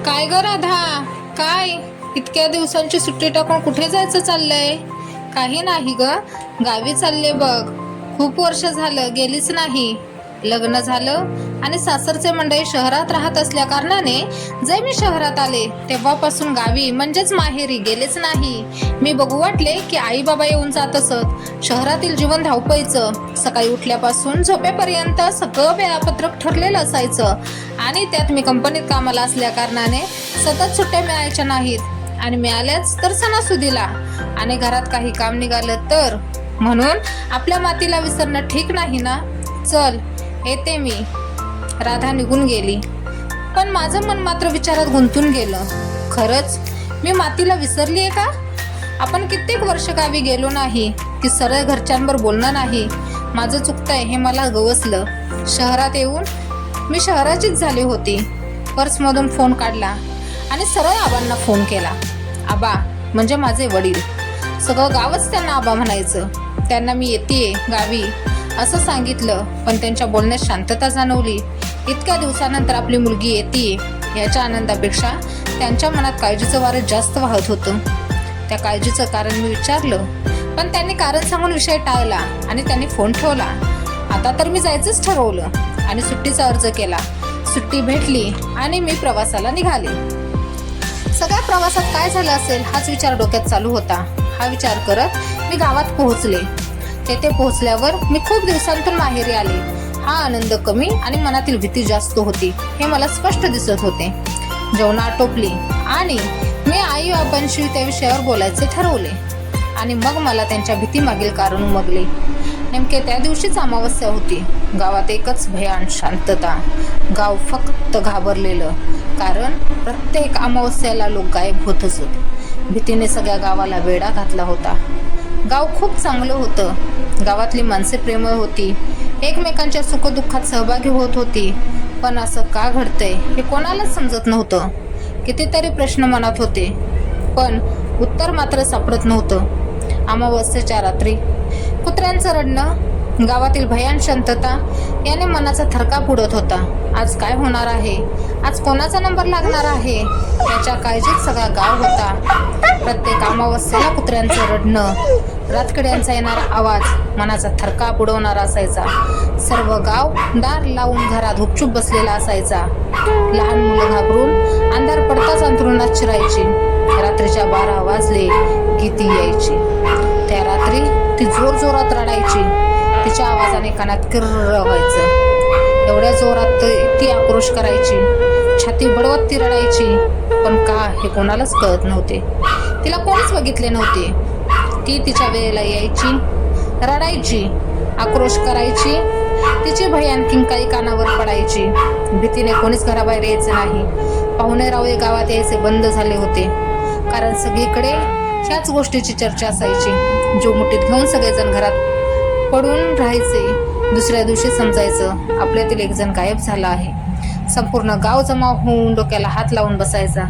काय ग राधा, काय इतक्या दिवसांची सुट्टी टाकून कुठे जायचं चाललंय? काही नाही ग, गावी चालले बघ. खूप वर्ष झालं गेलीच नाही. लग्न झालं आणि सासरचे मंडळी शहरात राहत असल्या कारणाने जे मी शहरात आले तेव्हापासून गावी म्हणजेच माहेरी गेलेच नाही. मी बघू वाटले की आई बाबा येऊन जात असत. शहरातील जीवन धावपळीचं, सकाळी उठल्यापासून झोपेपर्यंत सगळं वेळापत्रक ठरलेलं असायचं आणि त्यात मी कंपनीत कामाला असल्या कारणाने सतत सुट्ट्या मिळायच्या नाहीत आणि मिळाल्याच तर सणासुदीला आणि घरात काही काम निघालं तर. म्हणून आपल्या मातीला विसरणं ठीक नाही ना. चल येते मी. राधा निघून गेली, पण माझं मन मात्र विचारात गुंतून गेलं. खरंच मी मातीला विसरलीये का? आपण कित्येक वर्ष गावी गेलो नाही की सरळ घरच्यांवर बोलणं नाही. माझं चुकतंय हे मला गवसलं. शहरात येऊन मी शहराचीच झाली होती. पर्समधून फोन काढला आणि सरळ आबांना फोन केला. आबा म्हणजे माझे वडील. सगळं गावच त्यांना आबा म्हणायचं. त्यांना मी येतेय गावी असं सांगितलं, पण त्यांच्या बोलण्यात शांतता जाणवली. इतक्या दिवसानंतर आपली मुलगी येतेय याच्या आनंदापेक्षा त्यांच्या मनात काळजीचं वारं जास्त वाहत होतं. त्या काळजीचं कारण मी विचारलं, पण त्यांनी कारण सांगून विषय टाळला आणि त्यांनी फोन ठेवला. आता तर मी जायचंच ठरवलं आणि सुट्टीचा अर्ज केला. सुट्टी भेटली आणि मी प्रवासाला निघाले. सगळ्या प्रवासात काय झालं असेल हाच विचार डोक्यात चालू होता. हा विचार करत मी गावात पोहोचले. तेथे पोहोचल्यावर मी खूप दिवसांतून माहेरी आले. हा आनंद कमी आणि मनातील भीती जास्त होती हे मला स्पष्ट दिसत होते. जेवण आटोपली आणि मी आई बाबांशी त्या विषयावर बोलायचे ठरवले आणि मग मला त्यांच्या भीती मागील कारण उमगले. नेमके त्या दिवशीच अमावस्या होती. गावात एकच भयान शांतता. गाव फक्त घाबरलेलं, कारण प्रत्येक अमावस्याला लोक गायब होत असत. भीतीने सगळ्या गावाला वेढा घातला होता. गाव खूप चांगलं होतं. गावातली माणसे प्रेमळ होती, एकमेकांच्या सुखदुःखात सहभागी होत होती. पण असं का घडतंय हे कोणालाच समजत नव्हतं. कितीतरी प्रश्न मनात होते, पण उत्तर मात्र सापडत नव्हतं. अमावस्येच्या रात्री कुत्र्यांचं रडणं, गावातील भयान शांतता याने मनाचा थरकाप उडत होता. आज काय होणार आहे? आज कोणाचा नंबर लागणार आहे याच्या काळजीत सगळा गाव होता. प्रत्येक अमावस्येला कुत्र्यांचं रडणं, रातकिड्यांचा येणारा आवाज मनाचा थरकाप उडवणारा असायचा. सर्व गाव दार लावून घरात गुपचूप बसलेला असायचा. लहान मुलं घाबरून अंधार पडताच अंथरुणात शिरायची. रात्रीच्या 12 वाजले की ती यायची. त्या रात्री ती जोर जोरात रडायची. तिच्या आवाजाने कानात किर्र व्हायचं. एवढ्या जोरात ती आक्रोश करायची. छाती बडवत ती रडायची, पण का हे कोणालाच कळत नव्हते. तिला कोणीच बघितले नव्हते. ती तिच्या वेळेला यायची, रडायची, आक्रोश करायची. तिची भयान किंकाळी कानावर पडायची. भीतीने कोणीच घराबाहेर यायचं नाही. पाहुणे रावळे गावात यायचे बंद झाले होते, कारण सगळीकडे ह्याच गोष्टीची चर्चा असायची. जो मुठीत घेऊन सगळेजण घरात पडून राहायचे. दुसऱ्या दिवशी समजायचं आपल्यातील एक जण गायब झाला आहे. संपूर्ण गाव जमा होऊन डोक्याला हात लावून बसायचा.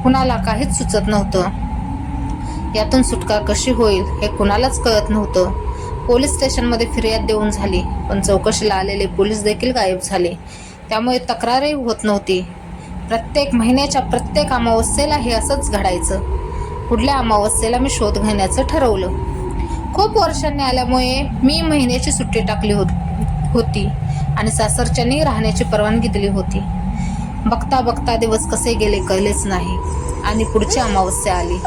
कुणाला काहीच सुचत नव्हतं. यातून सुटका कशी होईल हे कुणालाच कळत नव्हतं. पोलीस स्टेशनमध्ये फिर्याद देऊन झाली, पण चौकशीला आलेले पोलीस देखील गायब झाले. त्यामुळे तक्रारही होत नव्हती. प्रत्येक महिन्याच्या प्रत्येक अमावस्येला हे असंच घडायचं. पुढल्या अमावस्येला मी शोध घेण्याचं ठरवलं. खूप वर्षांनी आल्यामुळे मी महिन्याची सुट्टी टाकली होती आणि सासरच्यांनी राहण्याची परवानगी दिली होती. बघता बघता दिवस कसे गेले कळलेच नाही आणि पुढची अमावस्या आली.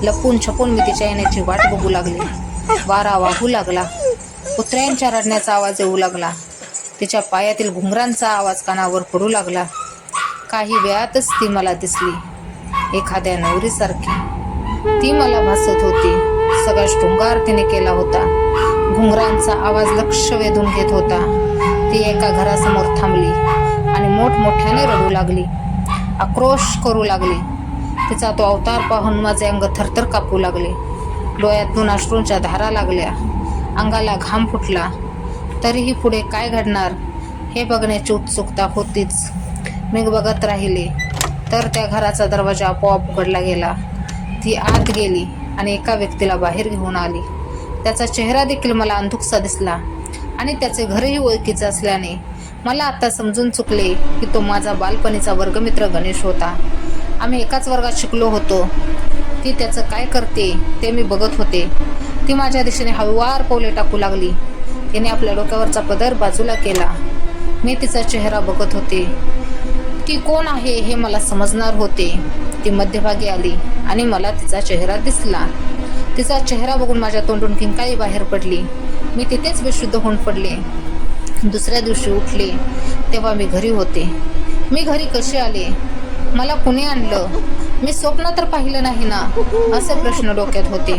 लपून छपून मी तिच्या येण्याची वाट बघू लागली. वारा वाहू लागला. कुत्र्यांच्या रडण्याचा आवाज येऊ लागला. तिच्या पायातील घुंगरांचा आवाज कानावर पडू लागला. काही वेळातच ती मला दिसली, एखाद्या नवरीसारखी. ती मला भासत होती. सगळा शृंगार तिने केला होता. घुंगरांचा आवाज लक्ष वेधून घेत होता. ती एका घरासमोर थांबली आणि मोठमोठ्याने रडू लागली, आक्रोश करू लागली. तिचा तो अवतार पाहून माझे अंग थरथर कापू लागले. डोळ्यातून अश्रूंच्या धारा लागल्या. अंगाला घाम फुटला. तरीही पुढे काय घडणार हे बघण्याची उत्सुकता होतीच. मी बघत राहिले तर त्या घराचा दरवाजा आपोआप उघडला गेला. ती आत गेली आणि एका व्यक्तीला बाहेर घेऊन आली. त्याचा चेहरा देखील मला अंधुकसा दिसला आणि त्याचे घरही ओळखीचे असल्याने मला आता समजून चुकले की तो माझा बालपणीचा वर्गमित्र गणेश होता. आम्ही एकाच वर्गात शिकलो होतो. ती त्याचं काय करते ते मी बघत होते. ती माझ्या दिशेने हळूवार पावले टाकू लागली. तिने आपल्या डोक्यावरचा पदर बाजूला केला. मी तिचा चेहरा बघत होते. ती कोण आहे हे मला समजणार होते. ती मध्यभागी आली आणि मला तिचा चेहरा दिसला. तिचा चेहरा बघून माझ्या तोंडून किंकाळी बाहेर पडली. मी तिथेच बेशुद्ध होऊन पडले. दुसऱ्या दिवशी उठले तेव्हा मी घरी होते. मी घरी कसे आले? मला कुणी आणलं? मी स्वप्न तर पाहिलं नाही ना? असे प्रश्न डोक्यात होते.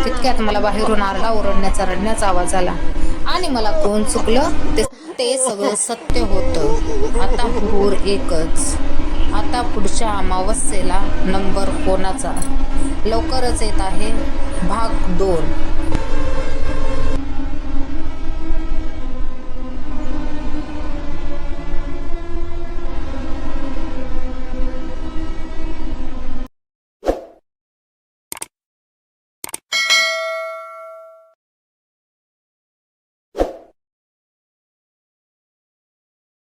तितक्यात मला बाहेरून आरडा ओरडण्याचा रडण्याचा आवाज आला आणि मला कोण चुकलं ते सगळं सत्य होतं. आता हुरूर एकच. आता पुढच्या अमावस्येला नंबर कोणाचा? लवकरच येत आहे भाग 2.